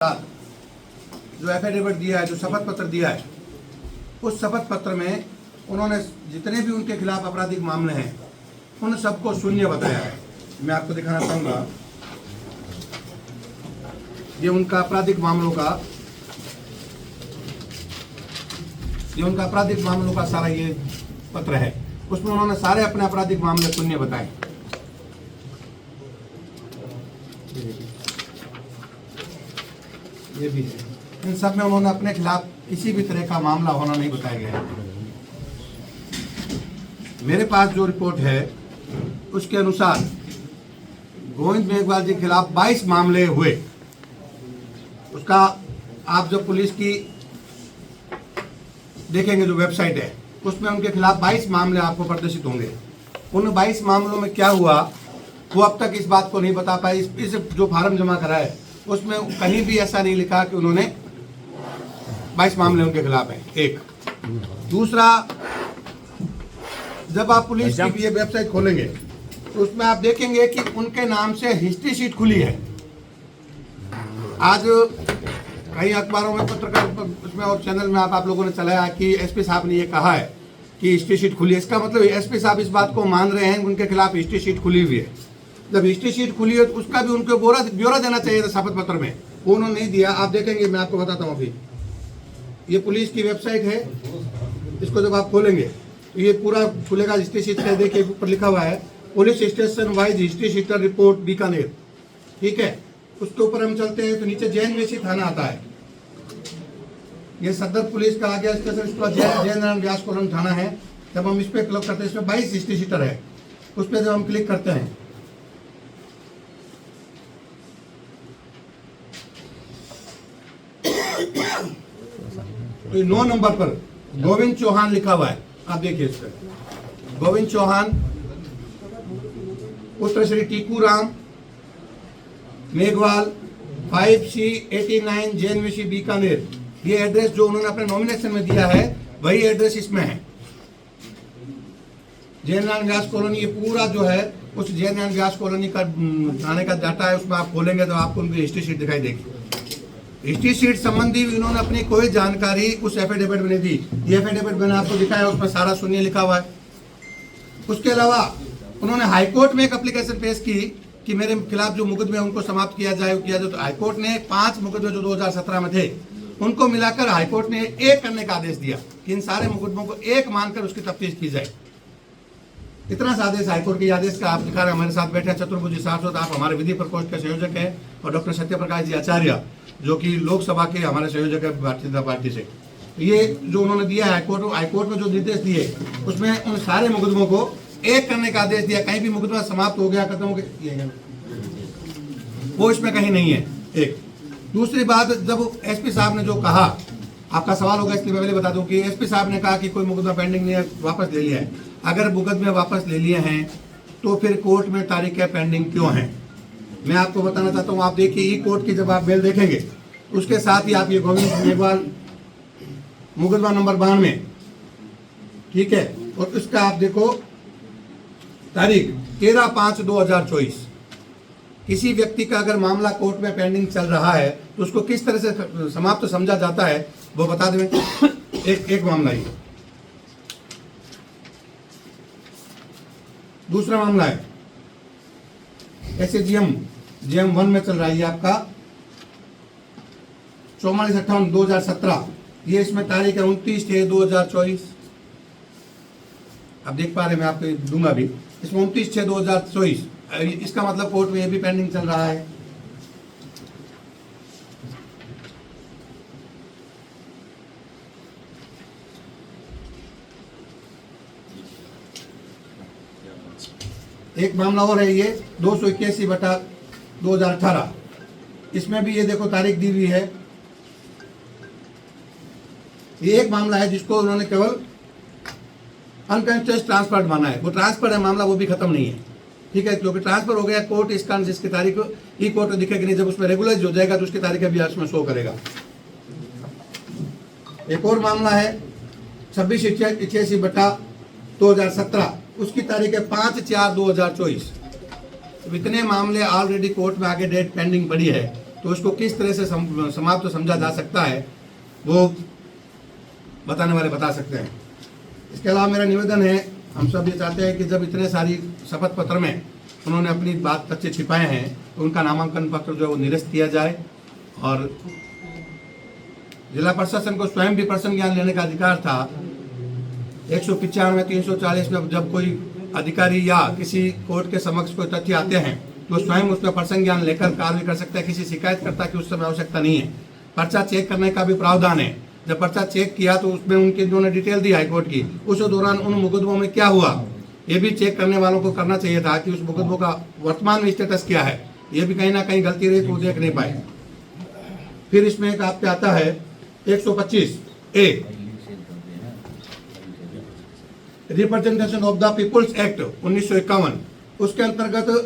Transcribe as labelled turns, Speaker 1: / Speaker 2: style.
Speaker 1: जो एफिडेविट दिया है, जो शपथ पत्र दिया है, उस शपथ पत्र में उन्होंने जितने भी उनके खिलाफ आपराधिक मामले हैं उन सबको शून्य बताया है। मैं आपको दिखाना चाहूँगा, ये उनका आपराधिक मामलों का सारा ये पत्र है। उसमें उन्होंने सारे अपने आपराधिक मामले शून्य बताए। ये भी है, इन सब में उन्होंने अपने खिलाफ किसी भी तरह का मामला होना नहीं बताया गया है। मेरे पास जो रिपोर्ट है उसके अनुसार गोविंद मेघवाल जी के खिलाफ 22 मामले हुए। उसका आप जो पुलिस की देखेंगे जो वेबसाइट है उसमें उनके खिलाफ 22 मामले आपको प्रदर्शित होंगे। उन 22 मामलों में क्या हुआ वो अब तक इस बात को नहीं बता पाए। इस जो फार्म जमा करा है उसमें कहीं भी ऐसा नहीं लिखा कि उन्होंने 22 मामले उनके खिलाफ हैं। एक दूसरा, जब आप पुलिस की ये वेबसाइट खोलेंगे तो उसमें आप देखेंगे कि उनके नाम से हिस्ट्री शीट खुली है। आज कई अखबारों में, पत्रकार उसमें और चैनल में आप लोगों ने चलाया कि एसपी साहब ने ये कहा है कि हिस्ट्री शीट खुली है। इसका मतलब एसपी साहब इस बात को मान रहे हैं, उनके खिलाफ हिस्ट्री शीट खुली हुई है। जब हिस्ट्री शीट खुली है तो उसका भी उनको ब्यौरा देना चाहिए था शपथ पत्र में, वो उन्होंने नहीं दिया। आप देखेंगे, मैं आपको बताता हूँ। अभी ये पुलिस की वेबसाइट है, इसको जब आप खोलेंगे तो ये पूरा खुलेगा। हिस्ट्री शीट का देखिए ऊपर लिखा हुआ है police station wise history sheeter report Bikaner, ठीक है। उसके ऊपर हम चलते हैं तो नीचे जैन वेशी थाना आता है। ये सदर पुलिस का आ गया स्टेशन, इसका जैन नारायण व्यास कॉलोनी थाना है। जब हम इस पर क्लिक करते हैं, इसमें 22 हिस्ट्री शीटर है। उस पर जब हम क्लिक करते हैं तो 9 नंबर पर गोविंद चौहान लिखा हुआ है। आप देखिए इस पर गोविंद चौहान, पुत्र श्री टीकू राम मेघवाल, 5C89 जैन वेशी बीकानेर। ये एड्रेस जो उन्होंने अपने नॉमिनेशन में दिया है वही एड्रेस इसमें है। जैन नारायण व्यास कॉलोनी, ये पूरा जो है उस जैन नारायण व्यास कॉलोनी का थाने का डाटा है। उसमें आप खोलेंगे तो आपको उनकी हिस्ट्री शीट दिखाई देगी। हिस्ट्री शीट संबंधी उन्होंने अपनी कोई जानकारी उस एफिडेविट में नहीं दी। ये एफिडेविट मैंने आपको दिखाया, उसमें सारा शून्य लिखा हुआ है। उसके अलावा उन्होंने हाईकोर्ट में एक एप्लीकेशन पेश की कि मेरे खिलाफ जो मुकदमे उनको समाप्त किया जाए। तो हाईकोर्ट ने 5 मुकदमे जो 2017 में थे उनको मिलाकर हाईकोर्ट ने एक करने का आदेश दिया कि इन सारे मुकदमों को एक मानकर उसकी तफ्तीश की जाए। इतना सा आदेश हाईकोर्ट के आदेश का आप दिखा रहे हैं। हमारे साथ बैठे चतुर्भुजी सांसद, आप हमारे विधि प्रकोष्ठ के संयोजक हैं, और डॉक्टर सत्य प्रकाश जी आचार्य जो कि लोकसभा के हमारे संयोजक है भारतीय जनता पार्टी से। ये जो उन्होंने दिया है हाईकोर्ट में जो निर्देश दिए उसमें उन सारे मुकदमों को एक करने का आदेश दिया। कहीं भी मुकदमा समाप्त हो गया, खत्म हो गया, वो इसमें कहीं नहीं है। एक दूसरी बात, जब एसपी साहब ने जो कहा, आपका सवाल होगा इसलिए मैं पहले बता दूं कि एसपी साहब ने कहा कि कोई मुकदमा पेंडिंग नहीं है, वापस ले लिया है। अगर मुकदमे वापस ले लिए हैं तो फिर कोर्ट में तारीखें पेंडिंग क्यों हैं? मैं आपको बताना चाहता हूँ। आप देखिए ई कोर्ट की जब आप बेल देखेंगे उसके साथ ही आप ये गोविंद मेघवाल मुकदमा नंबर 92, ठीक है, और उसका आप देखो तारीख 13/5/2024। किसी व्यक्ति का अगर मामला कोर्ट में पेंडिंग चल रहा है तो उसको किस तरह से समाप्त समझा जाता है वो बता दें। एक मामला ही। दूसरा मामला है SAGM GM 1 में चल रहा है आपका 44/58/2017। ये इसमें तारीख है 29/6/2024। आप देख पा रहे हैं, मैं आपको दूंगा भी। इसमें 29/6/2024। इसका मतलब कोर्ट में ये भी पेंडिंग चल रहा है। एक मामला और है, ये 281/2018। इसमें भी ये देखो तारीख दी हुई है। ये एक मामला है जिसको उन्होंने केवल अनकंटेस्ट ट्रांसफर माना है। वो ट्रांसफर है मामला, वो भी खत्म नहीं है, ठीक है, क्योंकि ट्रांसफर हो गया। कोर्ट इस कारण जिसकी तारीख ई कोर्ट में दिखेगी नहीं, जब उसमें रेगुलराइज हो जाएगा तो उसकी तारीख भी उसमें शो करेगा। एक और मामला है 26/86/2017, उसकी तारीख है 5/4/2024। तो इतने मामले ऑलरेडी कोर्ट में आगे डेट पेंडिंग पड़ी है। तो उसको किस तरह से समाप्त समझा जा सकता है वो बताने वाले बता सकते हैं। इसके अलावा मेरा निवेदन है, हम सब ये चाहते हैं कि जब इतने सारी शपथ पत्र में उन्होंने अपनी बात तथ्य छिपाए हैं तो उनका नामांकन पत्र जो है वो निरस्त किया जाए और जिला प्रशासन को स्वयं भी पर्सन ज्ञान लेने का अधिकार था। 195 340 में जब कोई अधिकारी या किसी कोर्ट के समक्ष कोई तथ्य आते हैं तो स्वयं उसमें पर्सन ज्ञान लेकर कार्रवाई कर सकता है। किसी शिकायतकर्ता की उस समय आवश्यकता नहीं है। पर्चा चेक करने का भी प्रावधान है। जब पर्चा चेक किया तो उसमें उनकी उन्होंने डिटेल दी हाईकोर्ट की, उस दौरान उन मुकदमों में क्या हुआ ये भी चेक करने वालों को करना चाहिए था कि उस मुकदमों का वर्तमान में स्टेटस क्या है। ये भी कहीं ना कहीं गलती रही तो वो देख नहीं पाए। फिर इसमें एक आपके आता है 125A representation of the people's act 1951, उसके अंतर्गत